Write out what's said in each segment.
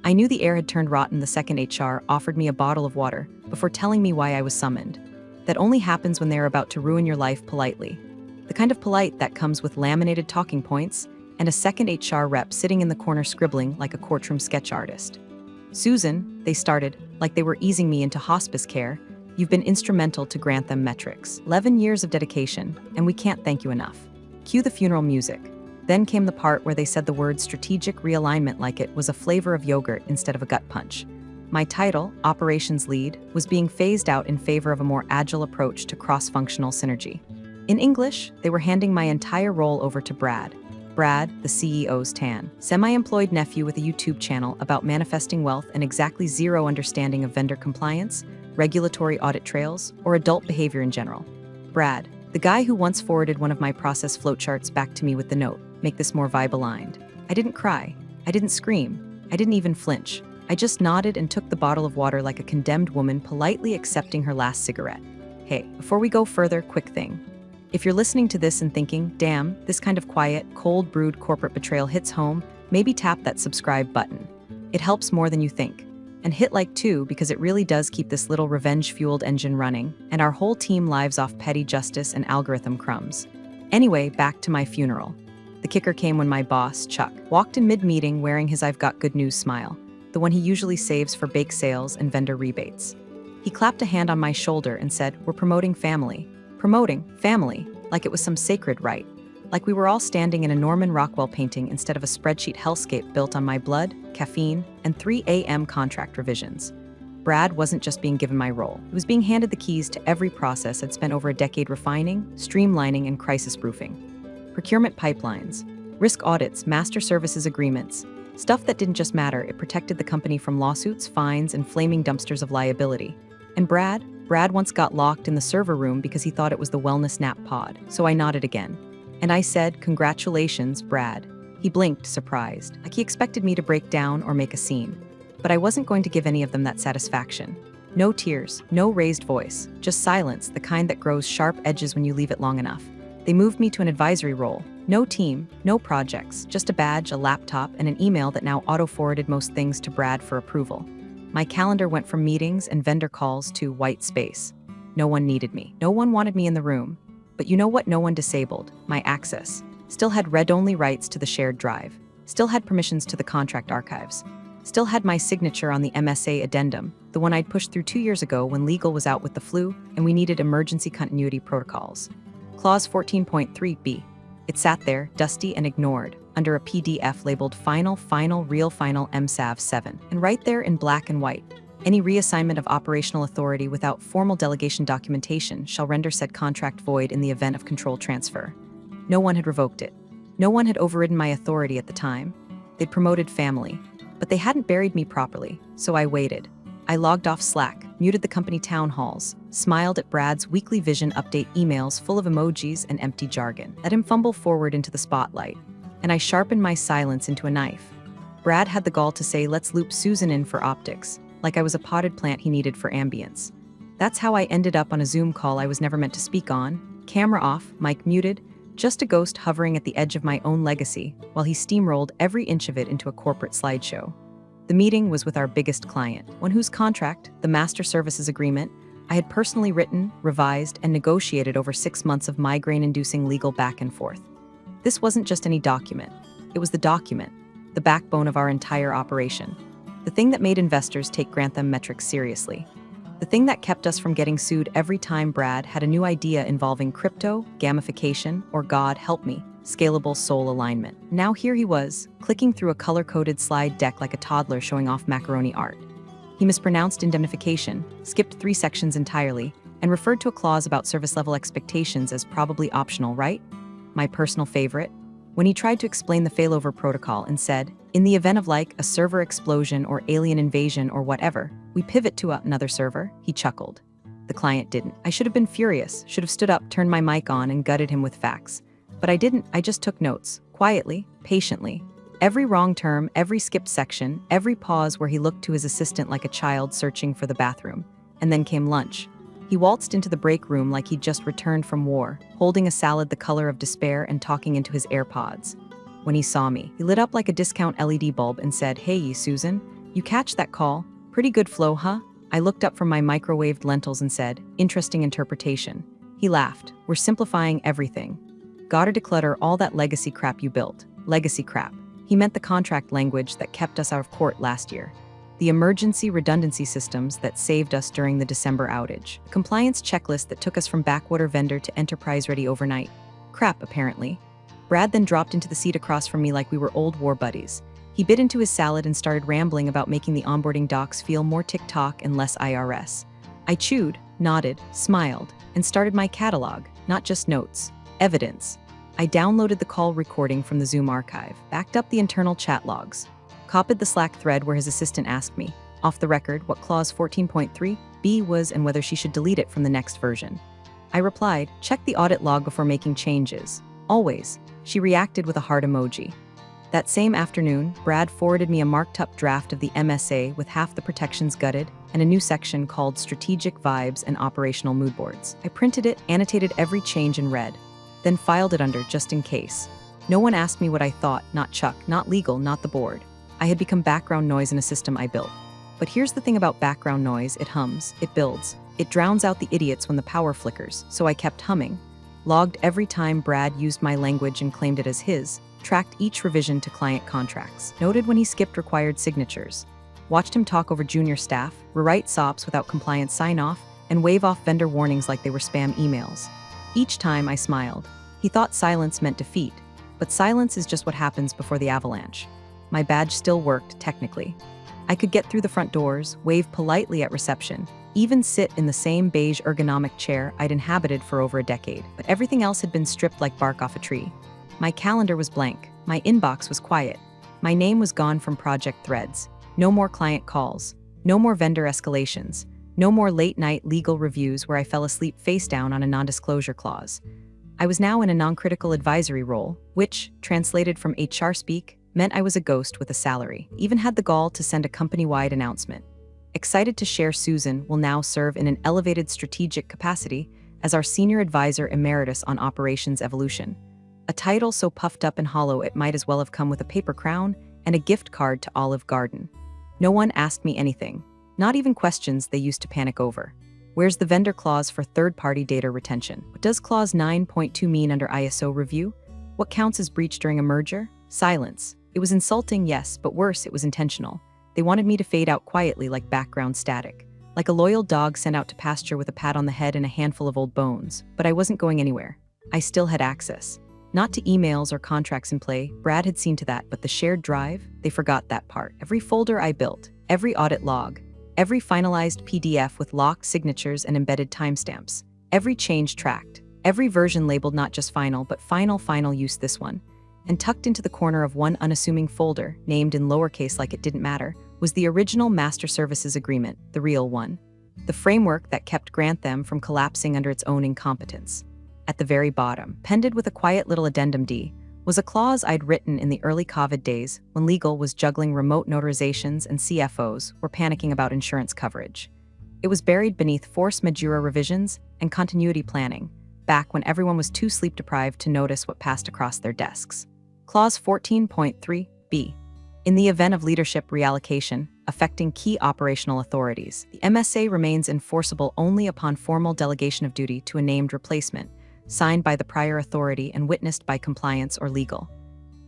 I knew the air had turned rotten the second HR offered me a bottle of water before telling me why I was summoned. That only happens when they are about to ruin your life politely. The kind of polite that comes with laminated talking points and a second HR rep sitting in the corner scribbling like a courtroom sketch artist. Susan, they started, like they were easing me into hospice care. You've been instrumental to grant them metrics. 11 years of dedication, and we can't thank you enough. Cue the funeral music. Then came the part where they said the word strategic realignment like it was a flavor of yogurt instead of a gut punch. My title, Operations Lead, was being phased out in favor of a more agile approach to cross-functional synergy. In English, they were handing my entire role over to Brad. Brad, the CEO's semi-employed nephew with a YouTube channel about manifesting wealth and exactly zero understanding of vendor compliance, regulatory audit trails, or adult behavior in general. Brad, the guy who once forwarded one of my process flowcharts back to me with the note, "Make this more vibe-aligned." I didn't cry. I didn't scream. I didn't even flinch. I just nodded and took the bottle of water like a condemned woman politely accepting her last cigarette. Hey, before we go further, quick thing. If you're listening to this and thinking, damn, this kind of quiet, cold-brewed corporate betrayal hits home, maybe tap that subscribe button. It helps more than you think. And hit like too, because it really does keep this little revenge-fueled engine running, and our whole team lives off petty justice and algorithm crumbs. Anyway, back to my funeral. The kicker came when my boss, Chuck, walked in mid-meeting wearing his I've got good news smile, the one he usually saves for bake sales and vendor rebates. He clapped a hand on my shoulder and said, "We're promoting family." Promoting family, like it was some sacred rite. Like we were all standing in a Norman Rockwell painting instead of a spreadsheet hellscape built on my blood, caffeine, and 3 a.m. contract revisions. Brad wasn't just being given my role. He was being handed the keys to every process I'd spent over a decade refining, streamlining, and crisis-proofing. Procurement pipelines, risk audits, master services agreements, stuff that didn't just matter, it protected the company from lawsuits, fines, and flaming dumpsters of liability. And Brad once got locked in the server room because he thought it was the wellness nap pod, so I nodded again. And I said, "Congratulations, Brad." He blinked, surprised, like he expected me to break down or make a scene. But I wasn't going to give any of them that satisfaction. No tears, no raised voice, just silence, the kind that grows sharp edges when you leave it long enough. They moved me to an advisory role. No team, no projects, just a badge, a laptop, and an email that now auto-forwarded most things to Brad for approval. My calendar went from meetings and vendor calls to white space. No one needed me. No one wanted me in the room. But you know what no one disabled? My access. Still had read-only rights to the shared drive. Still had permissions to the contract archives. Still had my signature on the MSA addendum, the one I'd pushed through 2 years ago when legal was out with the flu and we needed emergency continuity protocols. Clause 14.3b. It sat there, dusty and ignored, under a PDF labeled Final, Real Final MSAV 7, and right there in black and white. Any reassignment of operational authority without formal delegation documentation shall render said contract void in the event of control transfer. No one had revoked it. No one had overridden my authority at the time. They'd promoted family, but they hadn't buried me properly, so I waited. I logged off Slack, muted the company town halls, smiled at Brad's weekly vision update emails full of emojis and empty jargon, let him fumble forward into the spotlight, and I sharpened my silence into a knife. Brad had the gall to say, "Let's loop Susan in for optics," like I was a potted plant he needed for ambience. That's how I ended up on a Zoom call I was never meant to speak on, camera off, mic muted, just a ghost hovering at the edge of my own legacy, while he steamrolled every inch of it into a corporate slideshow. The meeting was with our biggest client, one whose contract, the Master Services Agreement, I had personally written, revised, and negotiated over 6 months of migraine-inducing legal back and forth. This wasn't just any document. It was the document, the backbone of our entire operation. The thing that made investors take Grantham metrics seriously. The thing that kept us from getting sued every time Brad had a new idea involving crypto, gamification, or God help me, scalable soul alignment. Now here he was, clicking through a color-coded slide deck like a toddler showing off macaroni art. He mispronounced indemnification, skipped 3 sections entirely, and referred to a clause about service-level expectations as probably optional, right? My personal favorite, when he tried to explain the failover protocol and said, in the event of like a server explosion or alien invasion or whatever, we pivot to another server, he chuckled. The client didn't. I should have been furious, should have stood up, turned my mic on, and gutted him with facts. But I didn't. I just took notes, quietly, patiently. Every wrong term, every skipped section, every pause where he looked to his assistant like a child searching for the bathroom. And then came lunch. He waltzed into the break room like he'd just returned from war, holding a salad the color of despair and talking into his AirPods. When he saw me, he lit up like a discount LED bulb and said, "Hey, Susan, You catch that call? Pretty good flow, huh? I looked up from my microwaved lentils and said, interesting interpretation. He laughed. We're simplifying everything. Gotta declutter all that legacy crap you built. Legacy crap. He meant the contract language that kept us out of court last year. The emergency redundancy systems that saved us during the December outage. The compliance checklist that took us from backwater vendor to enterprise ready overnight. Crap, apparently. Brad then dropped into the seat across from me like we were old war buddies. He bit into his salad and started rambling about making the onboarding docs feel more TikTok and less IRS. I chewed, nodded, smiled, and started my catalog, not just notes, evidence. I downloaded the call recording from the Zoom archive, backed up the internal chat logs, copied the Slack thread where his assistant asked me, off the record, what clause 14.3b was and whether she should delete it from the next version. I replied, check the audit log before making changes. Always. She reacted with a heart emoji. That same afternoon, Brad forwarded me a marked-up draft of the MSA with half the protections gutted and a new section called Strategic Vibes and Operational Mood Boards. I printed it, annotated every change in red, then filed it under just in case. No one asked me what I thought, not Chuck, not legal, not the board. I had become background noise in a system I built. But here's the thing about background noise, it hums, it builds. It drowns out the idiots when the power flickers, so I kept humming. Logged every time Brad used my language and claimed it as his, tracked each revision to client contracts, noted when he skipped required signatures, watched him talk over junior staff, rewrite SOPs without compliance sign-off, and wave off vendor warnings like they were spam emails. Each time I smiled. He thought silence meant defeat, but silence is just what happens before the avalanche. My badge still worked, technically. I could get through the front doors, wave politely at reception, even sit in the same beige ergonomic chair I'd inhabited for over a decade, but everything else had been stripped like bark off a tree. My calendar was blank. My inbox was quiet. My name was gone from project threads. No more client calls. No more vendor escalations. No more late-night legal reviews where I fell asleep face down on a non-disclosure clause. I was now in a non-critical advisory role, which, translated from HR speak, meant I was a ghost with a salary. Even had the gall to send a company-wide announcement. Excited to share, Susan will now serve in an elevated strategic capacity as our Senior Advisor Emeritus on Operations Evolution. A title so puffed up and hollow it might as well have come with a paper crown and a gift card to Olive Garden. No one asked me anything, not even questions they used to panic over. Where's the vendor clause for third-party data retention? What does clause 9.2 mean under ISO review? What counts as breach during a merger? Silence. It was insulting, yes, but worse, it was intentional. They wanted me to fade out quietly like background static, like a loyal dog sent out to pasture with a pat on the head and a handful of old bones. But I wasn't going anywhere. I still had access. Not to emails or contracts in play, Brad had seen to that, but the shared drive, they forgot that part. Every folder I built, every audit log, every finalized PDF with locked signatures and embedded timestamps, every change tracked, every version labeled not just final, but final use this one. And tucked into the corner of one unassuming folder, named in lowercase like it didn't matter, was the original Master Services Agreement, the real one. The framework that kept Grantham from collapsing under its own incompetence. At the very bottom, pended with a quiet little addendum D, was a clause I'd written in the early COVID days when legal was juggling remote notarizations and CFOs were panicking about insurance coverage. It was buried beneath force majeure revisions and continuity planning, back when everyone was too sleep-deprived to notice what passed across their desks. Clause 14.3b. In the event of leadership reallocation affecting key operational authorities, the MSA remains enforceable only upon formal delegation of duty to a named replacement, signed by the prior authority and witnessed by compliance or legal.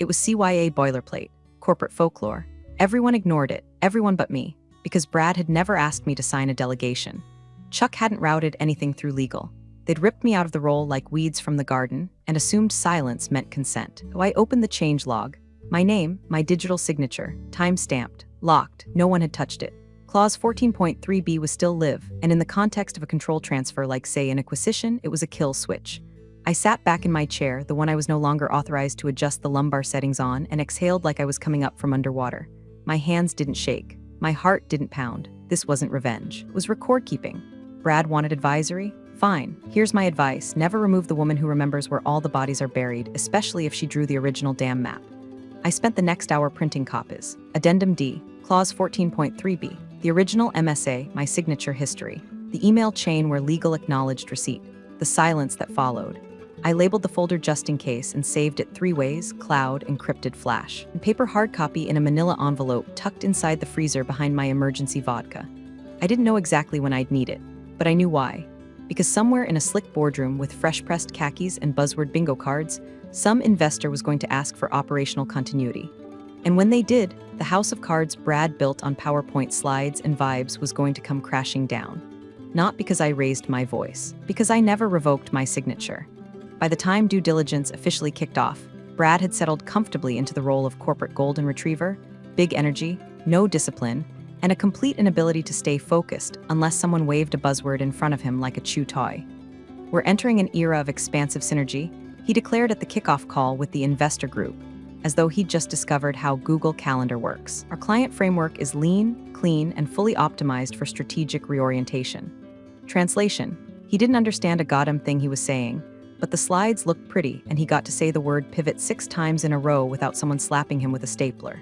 It was CYA boilerplate, corporate folklore. Everyone ignored it, everyone but me, because Brad had never asked me to sign a delegation. Chuck hadn't routed anything through legal. They'd ripped me out of the role like weeds from the garden and assumed silence meant consent. So I opened the change log. My name, my digital signature, time-stamped, locked, no one had touched it. Clause 14.3b was still live, and in the context of a control transfer like, say, an acquisition, it was a kill switch. I sat back in my chair, the one I was no longer authorized to adjust the lumbar settings on, and exhaled like I was coming up from underwater. My hands didn't shake. My heart didn't pound. This wasn't revenge. It was record-keeping. Brad wanted advisory? Fine. Here's my advice. Never remove the woman who remembers where all the bodies are buried, especially if she drew the original damn map. I spent the next hour printing copies. Addendum D, Clause 14.3b, the original MSA, my signature history, the email chain where legal acknowledged receipt, the silence that followed. I labeled the folder just in case and saved it 3 ways: cloud, encrypted, flash, and paper hard copy in a manila envelope tucked inside the freezer behind my emergency vodka. I didn't know exactly when I'd need it, but I knew why. Because somewhere in a slick boardroom with fresh-pressed khakis and buzzword bingo cards, some investor was going to ask for operational continuity. And when they did, the house of cards Brad built on PowerPoint slides and vibes was going to come crashing down. Not because I raised my voice, because I never revoked my signature. By the time due diligence officially kicked off, Brad had settled comfortably into the role of corporate golden retriever, big energy, no discipline, and a complete inability to stay focused unless someone waved a buzzword in front of him like a chew toy. We're entering an era of expansive synergy, he declared at the kickoff call with the investor group, as though he'd just discovered how Google Calendar works. Our client framework is lean, clean, and fully optimized for strategic reorientation. Translation: he didn't understand a goddamn thing he was saying, but the slides looked pretty and he got to say the word pivot 6 times in a row without someone slapping him with a stapler.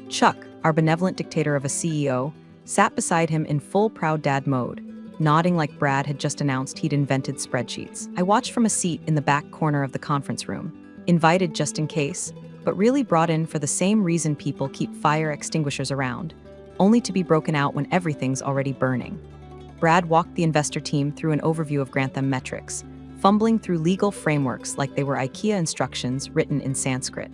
Chuck, our benevolent dictator of a CEO, sat beside him in full proud dad mode, nodding like Brad had just announced he'd invented spreadsheets. I watched from a seat in the back corner of the conference room, invited just in case, but really brought in for the same reason people keep fire extinguishers around, only to be broken out when everything's already burning. Brad walked the investor team through an overview of Grantham metrics, fumbling through legal frameworks like they were IKEA instructions written in Sanskrit.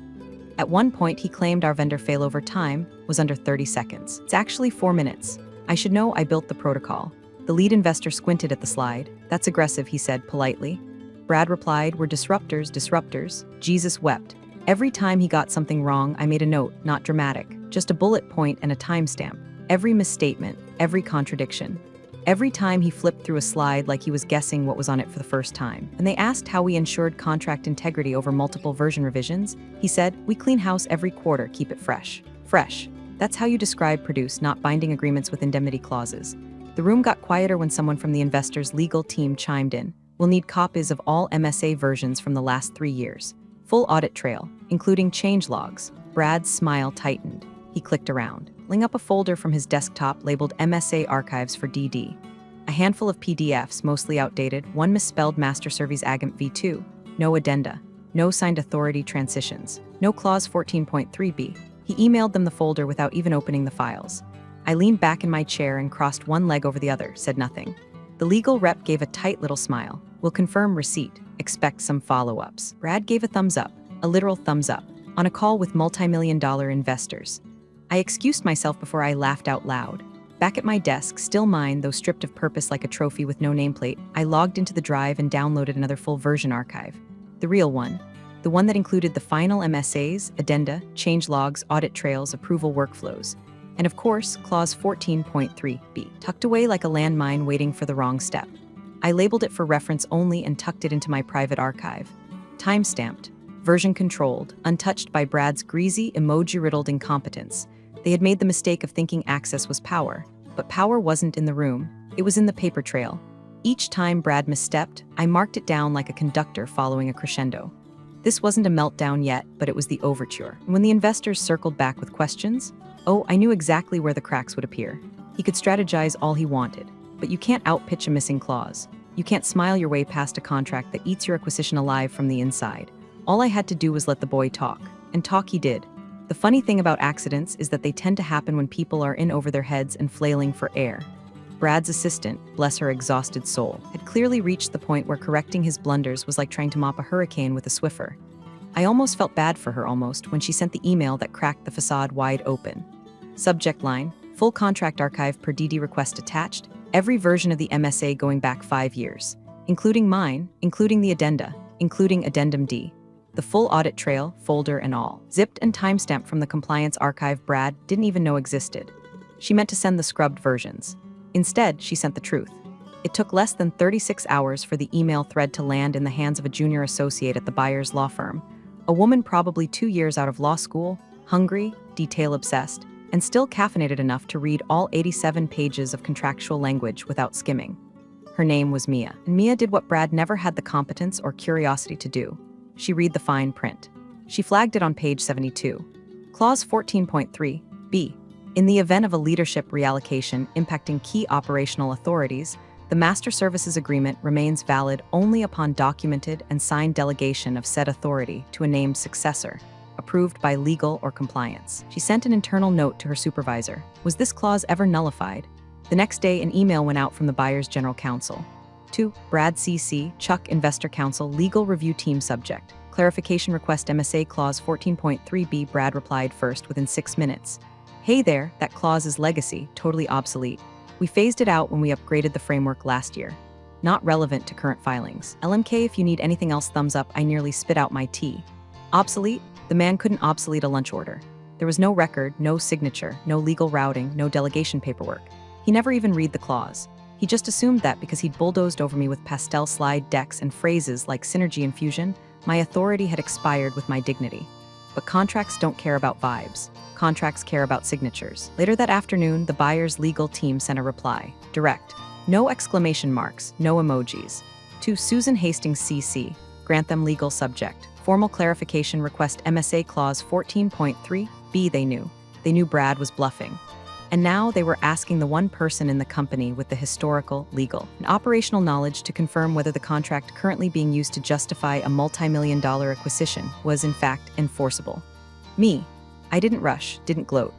At one point, he claimed our vendor failover time was under 30 seconds. It's actually 4 minutes. I should know I built the protocol. The lead investor squinted at the slide. That's aggressive, he said politely. Brad replied, we're disruptors, disruptors. Jesus wept. Every time he got something wrong, I made a note, not dramatic, just a bullet point and a timestamp. Every misstatement, every contradiction. Every time he flipped through a slide like he was guessing what was on it for the first time. And they asked how we ensured contract integrity over multiple version revisions. He said, we clean house every quarter, keep it fresh. Fresh. That's how you describe produce, not binding agreements with indemnity clauses. The room got quieter when someone from the investor's legal team chimed in. We'll need copies of all MSA versions from the last 3 years. Full audit trail, including change logs. Brad's smile tightened. He clicked around, pulling up a folder from his desktop labeled MSA Archives for DD. A handful of PDFs, mostly outdated, one misspelled Master Service Agent V2, no addenda, no signed authority transitions, no clause 14.3b. He emailed them the folder without even opening the files. I leaned back in my chair and crossed one leg over the other, said nothing. The legal rep gave a tight little smile. We'll confirm receipt. Expect some follow-ups. Brad gave a thumbs up, a literal thumbs up, on a call with multi-million-dollar investors. I excused myself before I laughed out loud. Back at my desk, still mine, though stripped of purpose like a trophy with no nameplate, I logged into the drive and downloaded another full version archive. The real one. The one that included the final MSAs, addenda, change logs, audit trails, approval workflows. And of course, clause 14.3b, tucked away like a landmine waiting for the wrong step. I labeled it for reference only and tucked it into my private archive. Time-stamped, version-controlled, untouched by Brad's greasy, emoji-riddled incompetence. They had made the mistake of thinking access was power. But power wasn't in the room. It was in the paper trail. Each time Brad misstepped, I marked it down like a conductor following a crescendo. This wasn't a meltdown yet, but it was the overture. And when the investors circled back with questions, I knew exactly where the cracks would appear. He could strategize all he wanted. But you can't outpitch a missing clause. You can't smile your way past a contract that eats your acquisition alive from the inside. All I had to do was let the boy talk. And talk he did. The funny thing about accidents is that they tend to happen when people are in over their heads and flailing for air. Brad's assistant, bless her exhausted soul, had clearly reached the point where correcting his blunders was like trying to mop a hurricane with a Swiffer. I almost felt bad for her when she sent the email that cracked the facade wide open. Subject line, full contract archive per DD request attached, every version of the MSA going back 5 years, including mine, including the addenda, including Addendum D. The full audit trail, folder and all, zipped and timestamped from the compliance archive Brad didn't even know existed. She meant to send the scrubbed versions. Instead, she sent the truth. It took less than 36 hours for the email thread to land in the hands of a junior associate at the buyer's law firm, a woman probably 2 years out of law school, hungry, detail-obsessed, and still caffeinated enough to read all 87 pages of contractual language without skimming. Her name was Mia, and Mia did what Brad never had the competence or curiosity to do. She read the fine print. She flagged it on page 72. Clause 14.3b. In the event of a leadership reallocation impacting key operational authorities, The Master Services Agreement remains valid only upon documented and signed delegation of said authority to a named successor, approved by legal or compliance. She sent an internal note to her supervisor. Was this clause ever nullified? The next day, an email went out from the buyer's general counsel. To Brad CC, Chuck Investor Counsel, Legal Review Team Subject. Clarification request MSA Clause 14.3b. Brad replied first within 6 minutes. Hey there, that clause is legacy, totally obsolete. We phased it out when we upgraded the framework last year. Not relevant to current filings. LMK, if you need anything else, thumbs up. I nearly spit out my tea. Obsolete? The man couldn't obsolete a lunch order. There was no record, no signature, no legal routing, no delegation paperwork. He never even read the clause. He just assumed that because he'd bulldozed over me with pastel slide decks and phrases like synergy and fusion, my authority had expired with my dignity. But contracts don't care about vibes. Contracts care about signatures. Later that afternoon, the buyer's legal team sent a reply. Direct. No exclamation marks, no emojis. To Susan Hastings CC, Grantham Legal Subject. Formal clarification request MSA Clause 14.3b. They knew Brad was bluffing. And now they were asking the one person in the company with the historical, legal, and operational knowledge to confirm whether the contract currently being used to justify a multi-million-dollar acquisition was in fact enforceable. Me. I didn't rush, didn't gloat.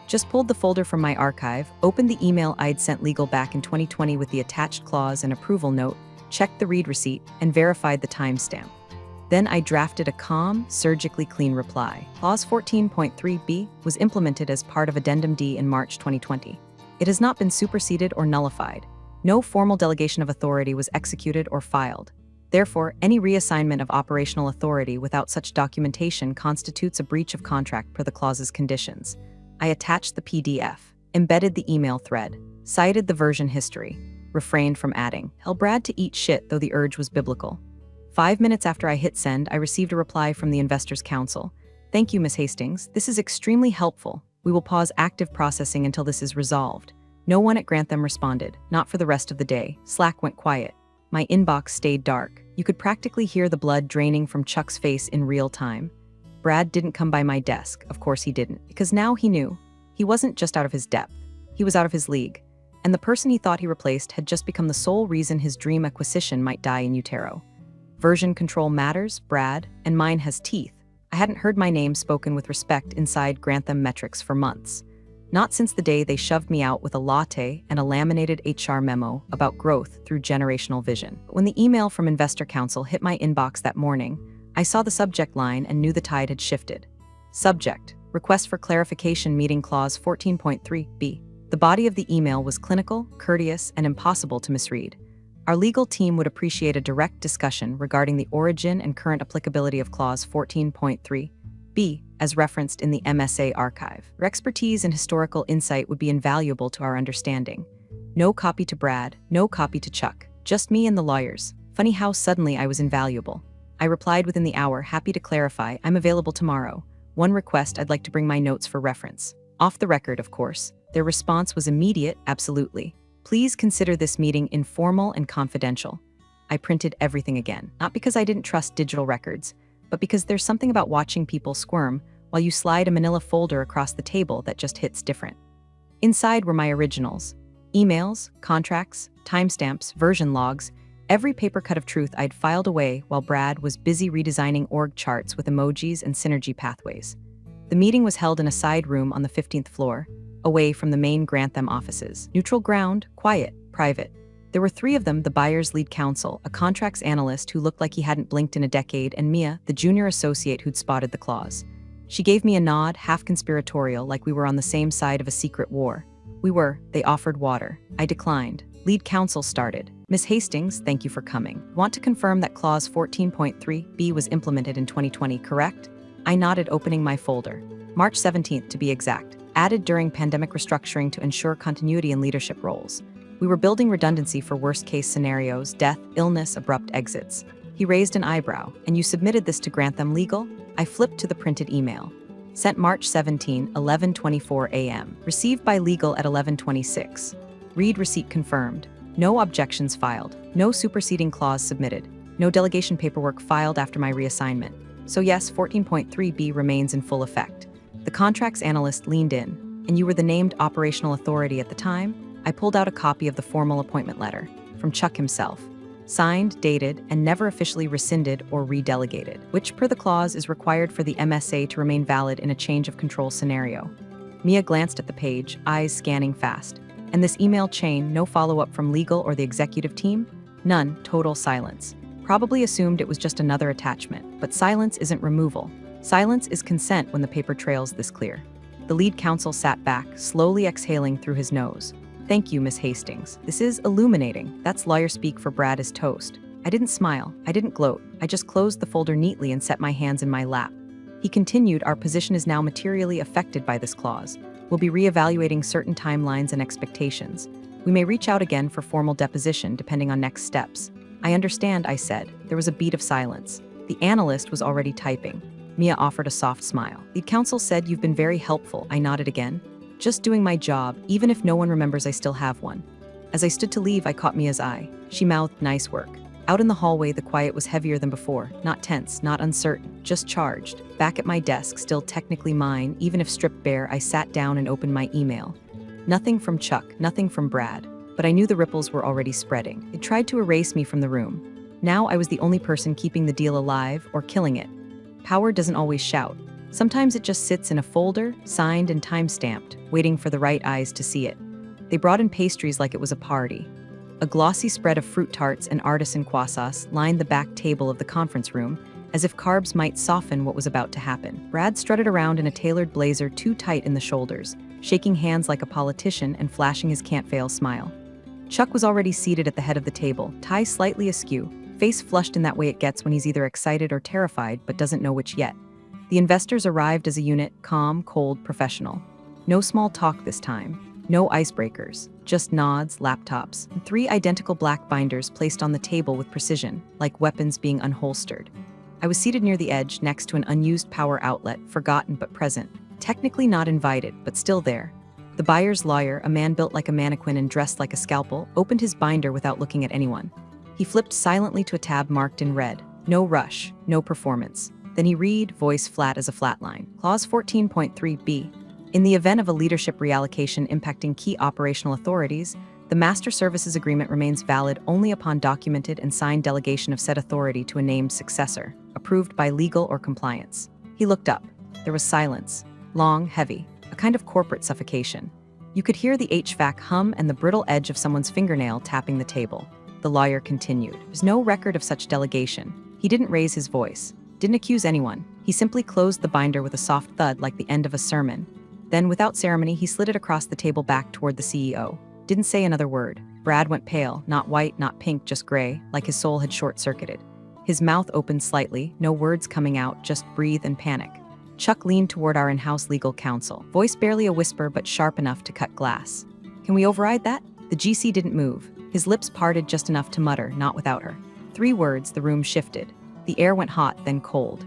Just pulled the folder from my archive, opened the email I'd sent legal back in 2020 with the attached clause and approval note, checked the read receipt, and verified the timestamp. Then I drafted a calm, surgically clean reply. Clause 14.3b was implemented as part of Addendum D in March 2020. It has not been superseded or nullified. No formal delegation of authority was executed or filed. Therefore, any reassignment of operational authority without such documentation constitutes a breach of contract per the clause's conditions. I attached the PDF, embedded the email thread, cited the version history, refrained from adding, "Tell Brad to eat shit," though the urge was biblical. 5 minutes after I hit send, I received a reply from the Investors Council. "Thank you, Ms. Hastings. This is extremely helpful. We will pause active processing until this is resolved." No one at Grantham responded, not for the rest of the day. Slack went quiet. My inbox stayed dark. You could practically hear the blood draining from Chuck's face in real time. Brad didn't come by my desk. Of course he didn't, because now he knew. He wasn't just out of his depth. He was out of his league. And the person he thought he replaced had just become the sole reason his dream acquisition might die in utero. Version control matters, Brad, and mine has teeth. I hadn't heard my name spoken with respect inside Grantham Metrics for months. Not since the day they shoved me out with a latte and a laminated HR memo about growth through generational vision. When the email from Investor Council hit my inbox that morning, I saw the subject line and knew the tide had shifted. Subject: Request for Clarification Meeting Clause 14.3b. The body of the email was clinical, courteous, and impossible to misread. Our legal team would appreciate a direct discussion regarding the origin and current applicability of Clause 14.3b, as referenced in the MSA archive. Your expertise and historical insight would be invaluable to our understanding. No copy to Brad, no copy to Chuck, just me and the lawyers. Funny how suddenly I was invaluable. I replied within the hour, happy to clarify, I'm available tomorrow. One request, I'd like to bring my notes for reference. Off the record, of course. Their response was immediate, absolutely. Please consider this meeting informal and confidential. I printed everything again, not because I didn't trust digital records, but because there's something about watching people squirm while you slide a manila folder across the table that just hits different. Inside were my originals. Emails, contracts, timestamps, version logs, every paper cut of truth I'd filed away while Brad was busy redesigning org charts with emojis and synergy pathways. The meeting was held in a side room on the 15th floor, away from the main Grantham offices. Neutral ground, quiet, private. There were 3 of them, the buyer's lead counsel, a contracts analyst who looked like he hadn't blinked in a decade, and Mia, the junior associate who'd spotted the clause. She gave me a nod, half conspiratorial, like we were on the same side of a secret war. We were. They offered water. I declined. Lead counsel started. Ms. Hastings, thank you for coming. Want to confirm that Clause 14.3b was implemented in 2020, correct? I nodded, opening my folder. March 17th, to be exact. Added during pandemic restructuring to ensure continuity in leadership roles. We were building redundancy for worst-case scenarios, death, illness, abrupt exits. He raised an eyebrow. And you submitted this to Grantham Legal? I flipped to the printed email. Sent March 17, 11:24 a.m. Received by legal at 11:26. Read receipt confirmed. No objections filed. No superseding clause submitted. No delegation paperwork filed after my reassignment. So yes, 14.3b remains in full effect. The contracts analyst leaned in. And you were the named operational authority at the time? I pulled out a copy of the formal appointment letter. from Chuck himself. Signed, dated, and never officially rescinded or redelegated, which per the clause is required for the MSA to remain valid in a change of control scenario. Mia glanced at the page, eyes scanning fast. And this email chain, no follow-up from legal or the executive team? None, total silence. Probably assumed it was just another attachment, but silence isn't removal. Silence is consent when the paper trail's this clear. The lead counsel sat back, slowly exhaling through his nose. Thank you, Miss Hastings. This is illuminating. That's lawyer speak for Brad is toast. I didn't smile. I didn't gloat. I just closed the folder neatly and set my hands in my lap. He continued, our position is now materially affected by this clause. We'll be reevaluating certain timelines and expectations. We may reach out again for formal deposition depending on next steps. I understand, I said. There was a beat of silence. The analyst was already typing. Mia offered a soft smile. Lead counsel said, you've been very helpful. I nodded again. Just doing my job, even if no one remembers I still have one. As I stood to leave, I caught Mia's eye. She mouthed, nice work. Out in the hallway, the quiet was heavier than before. Not tense, not uncertain, just charged. Back at my desk, still technically mine, even if stripped bare, I sat down and opened my email. Nothing from Chuck, nothing from Brad. But I knew the ripples were already spreading. It tried to erase me from the room. Now I was the only person keeping the deal alive or killing it. Power doesn't always shout. Sometimes it just sits in a folder, signed and time-stamped, waiting for the right eyes to see it. They brought in pastries like it was a party. A glossy spread of fruit tarts and artisan croissants lined the back table of the conference room, as if carbs might soften what was about to happen. Brad strutted around in a tailored blazer too tight in the shoulders, shaking hands like a politician and flashing his can't-fail smile. Chuck was already seated at the head of the table, tie slightly askew, face flushed in that way it gets when he's either excited or terrified but doesn't know which yet. The investors arrived as a unit, calm, cold, professional. No small talk this time. No icebreakers. Just nods, laptops, and 3 identical black binders placed on the table with precision, like weapons being unholstered. I was seated near the edge, next to an unused power outlet, forgotten but present. Technically not invited, but still there. The buyer's lawyer, a man built like a mannequin and dressed like a scalpel, opened his binder without looking at anyone. He flipped silently to a tab marked in red. No rush, no performance. Then he read, voice flat as a flat line. Clause 14.3b. In the event of a leadership reallocation impacting key operational authorities, the Master Services Agreement remains valid only upon documented and signed delegation of said authority to a named successor, approved by legal or compliance. He looked up. There was silence. Long, heavy, a kind of corporate suffocation. You could hear the HVAC hum and the brittle edge of someone's fingernail tapping the table. The lawyer continued. There's no record of such delegation. He didn't raise his voice. Didn't accuse anyone. He simply closed the binder with a soft thud like the end of a sermon. Then, without ceremony, he slid it across the table back toward the CEO. Didn't say another word. Brad went pale, not white, not pink, just gray, like his soul had short-circuited. His mouth opened slightly, no words coming out, just breathe and panic. Chuck leaned toward our in-house legal counsel, voice barely a whisper but sharp enough to cut glass. Can we override that? The GC didn't move. His lips parted just enough to mutter, not without her. 3 words, the room shifted. The air went hot, then cold.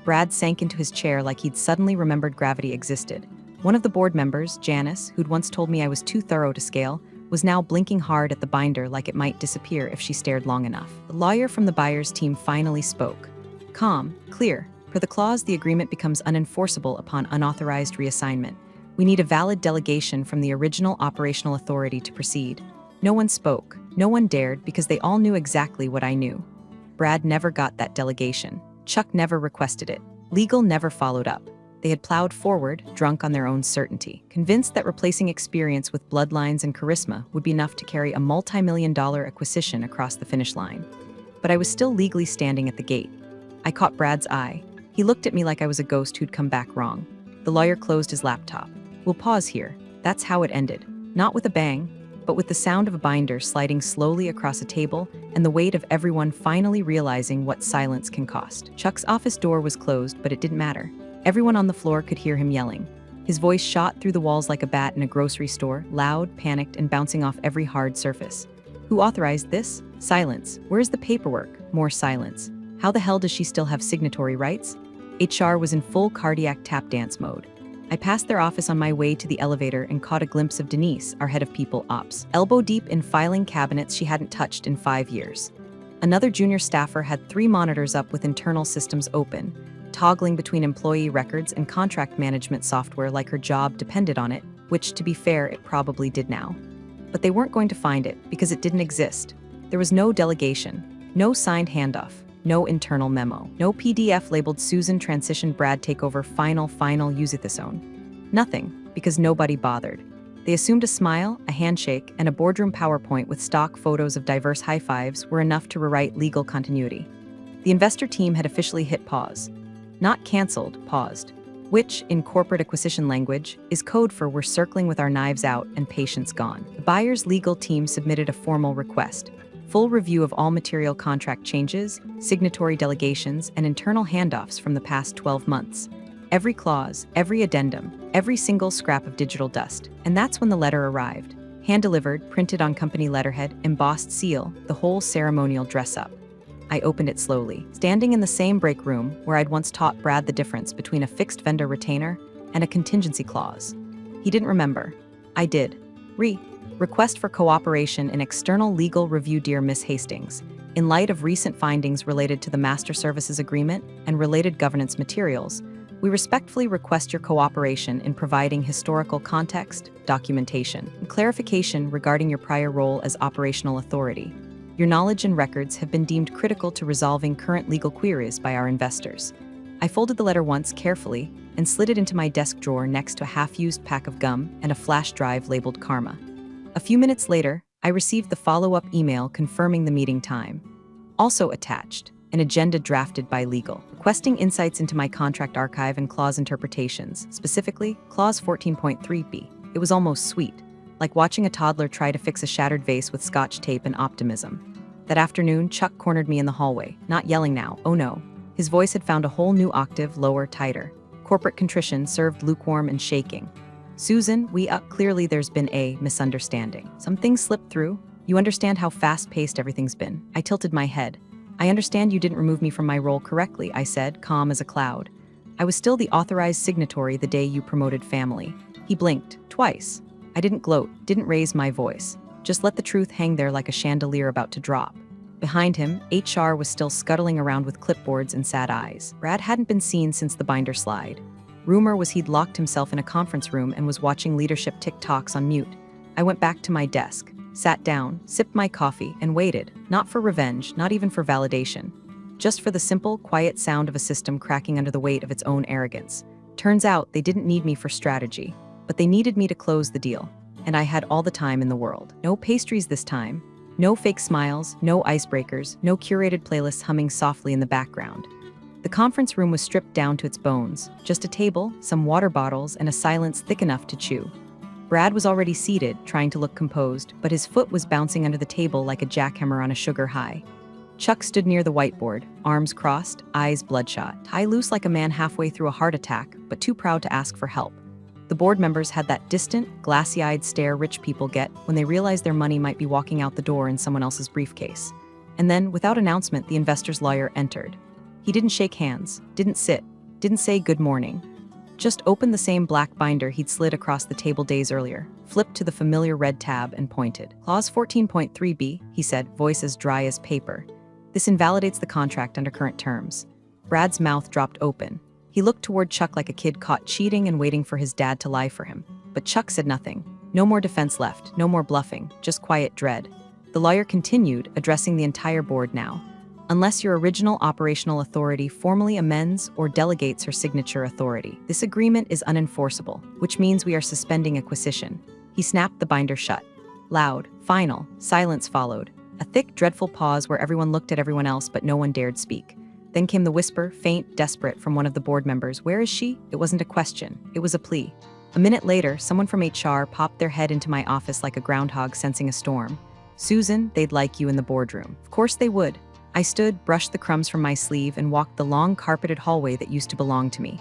Brad sank into his chair like he'd suddenly remembered gravity existed. One of the board members, Janice, who'd once told me I was too thorough to scale, was now blinking hard at the binder like it might disappear if she stared long enough. The lawyer from the buyer's team finally spoke. Calm, clear. Per the clause, the agreement becomes unenforceable upon unauthorized reassignment. We need a valid delegation from the original operational authority to proceed. No one spoke. No one dared because they all knew exactly what I knew. Brad never got that delegation. Chuck never requested it. Legal never followed up. They had plowed forward, drunk on their own certainty, convinced that replacing experience with bloodlines and charisma would be enough to carry a multi-million-dollar acquisition across the finish line. But I was still legally standing at the gate. I caught Brad's eye. He looked at me like I was a ghost who'd come back wrong. The lawyer closed his laptop. We'll pause here. That's how it ended. Not with a bang, but with the sound of a binder sliding slowly across a table and the weight of everyone finally realizing what silence can cost. Chuck's office door was closed, but it didn't matter. Everyone on the floor could hear him yelling. His voice shot through the walls like a bat in a grocery store, loud, panicked, and bouncing off every hard surface. Who authorized this? Silence. Where's the paperwork? More silence. How the hell does she still have signatory rights? HR was in full cardiac tap dance mode. I passed their office on my way to the elevator and caught a glimpse of Denise, our head of people ops, elbow deep in filing cabinets she hadn't touched in 5 years. Another junior staffer had 3 monitors up with internal systems open, toggling between employee records and contract management software like her job depended on it, which, to be fair, it probably did now. But they weren't going to find it because it didn't exist. There was no delegation, no signed handoff, no internal memo, no PDF labeled Susan transition Brad takeover final use it this own. Nothing, because nobody bothered. They assumed a smile, a handshake, and a boardroom PowerPoint with stock photos of diverse high fives were enough to rewrite legal continuity. The investor team had officially hit pause. Not canceled, paused. Which, in corporate acquisition language, is code for we're circling with our knives out and patience gone. The buyer's legal team submitted a formal request. Full review of all material contract changes, signatory delegations, and internal handoffs from the past 12 months. Every clause, every addendum, every single scrap of digital dust. And that's when the letter arrived. Hand-delivered, printed on company letterhead, embossed seal, the whole ceremonial dress-up. I opened it slowly, standing in the same break room where I'd once taught Brad the difference between a fixed vendor retainer and a contingency clause. He didn't remember. I did. Request for cooperation in external legal review. Dear Miss Hastings, in light of recent findings related to the Master Services Agreement and related governance materials, we respectfully request your cooperation in providing historical context, documentation, and clarification regarding your prior role as operational authority. Your knowledge and records have been deemed critical to resolving current legal queries by our investors. I folded the letter once carefully and slid it into my desk drawer next to a half-used pack of gum and a flash drive labeled Karma. A few minutes later, I received the follow-up email confirming the meeting time. Also attached, an agenda drafted by legal, requesting insights into my contract archive and clause interpretations, specifically Clause 14.3b. It was almost sweet, like watching a toddler try to fix a shattered vase with Scotch tape and optimism. That afternoon, Chuck cornered me in the hallway, not yelling now, oh no. His voice had found a whole new octave, lower, tighter. Corporate contrition served lukewarm and shaking. Susan, clearly there's been a misunderstanding. Some things slipped through. You understand how fast-paced everything's been. I tilted my head. I understand you didn't remove me from my role correctly, I said, calm as a cloud. I was still the authorized signatory the day you promoted family. He blinked, twice. I didn't gloat, didn't raise my voice. Just let the truth hang there like a chandelier about to drop. Behind him, HR was still scuttling around with clipboards and sad eyes. Brad hadn't been seen since the binder slide. Rumor was he'd locked himself in a conference room and was watching leadership TikToks on mute. I went back to my desk, sat down, sipped my coffee, and waited, not for revenge, not even for validation. Just for the simple, quiet sound of a system cracking under the weight of its own arrogance. Turns out they didn't need me for strategy, but they needed me to close the deal. And I had all the time in the world. No pastries this time. No fake smiles, no icebreakers, no curated playlists humming softly in the background. The conference room was stripped down to its bones. Just a table, some water bottles, and a silence thick enough to chew. Brad was already seated, trying to look composed, but his foot was bouncing under the table like a jackhammer on a sugar high. Chuck stood near the whiteboard, arms crossed, eyes bloodshot, tie loose like a man halfway through a heart attack, but too proud to ask for help. The board members had that distant, glassy-eyed stare rich people get when they realize their money might be walking out the door in someone else's briefcase. And then, without announcement, the investor's lawyer entered. He didn't shake hands, didn't sit, didn't say good morning. Just opened the same black binder he'd slid across the table days earlier, flipped to the familiar red tab and pointed. Clause 14.3b, he said, voice as dry as paper. This invalidates the contract under current terms. Brad's mouth dropped open. He looked toward Chuck like a kid caught cheating and waiting for his dad to lie for him. But Chuck said nothing. No more defense left, no more bluffing, just quiet dread. The lawyer continued, addressing the entire board now. Unless your original operational authority formally amends or delegates her signature authority, this agreement is unenforceable, which means we are suspending acquisition. He snapped the binder shut. Loud, final, silence followed. A thick, dreadful pause where everyone looked at everyone else but no one dared speak. Then came the whisper, faint, desperate, from one of the board members. Where is she? It wasn't a question. It was a plea. A minute later, someone from HR popped their head into my office like a groundhog sensing a storm. Susan, they'd like you in the boardroom. Of course they would. I stood, brushed the crumbs from my sleeve, and walked the long carpeted hallway that used to belong to me.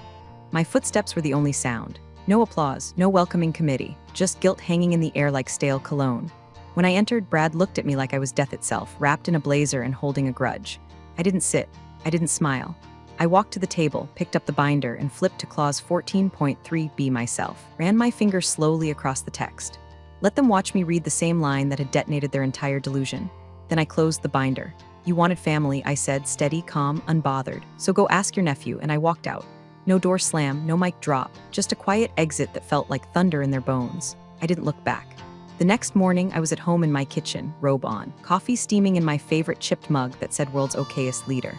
My footsteps were the only sound. No applause, no welcoming committee, just guilt hanging in the air like stale cologne. When I entered, Brad looked at me like I was death itself, wrapped in a blazer and holding a grudge. I didn't sit. I didn't smile. I walked to the table, picked up the binder, and flipped to clause 14.3b myself, ran my finger slowly across the text. Let them watch me read the same line that had detonated their entire delusion. Then I closed the binder. You wanted family, I said, steady, calm, unbothered. So go ask your nephew, and I walked out. No door slam, no mic drop, just a quiet exit that felt like thunder in their bones. I didn't look back. The next morning, I was at home in my kitchen, robe on, coffee steaming in my favorite chipped mug that said world's okayest leader.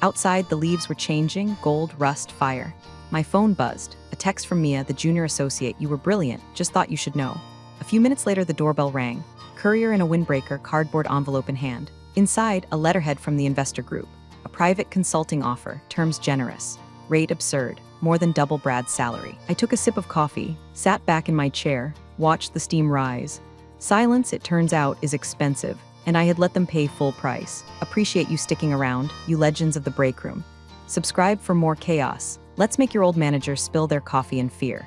Outside, the leaves were changing, gold, rust, fire. My phone buzzed. A text from Mia, the junior associate. You were brilliant. Just thought you should know. A few minutes later, the doorbell rang. Courier in a windbreaker, cardboard envelope in hand. Inside, a letterhead from the investor group. A private consulting offer, terms generous. Rate absurd, more than double Brad's salary. I took a sip of coffee, sat back in my chair, watched the steam rise. Silence, it turns out, is expensive, and I had let them pay full price. Appreciate you sticking around, you legends of the break room. Subscribe for more chaos. Let's make your old managers spill their coffee in fear.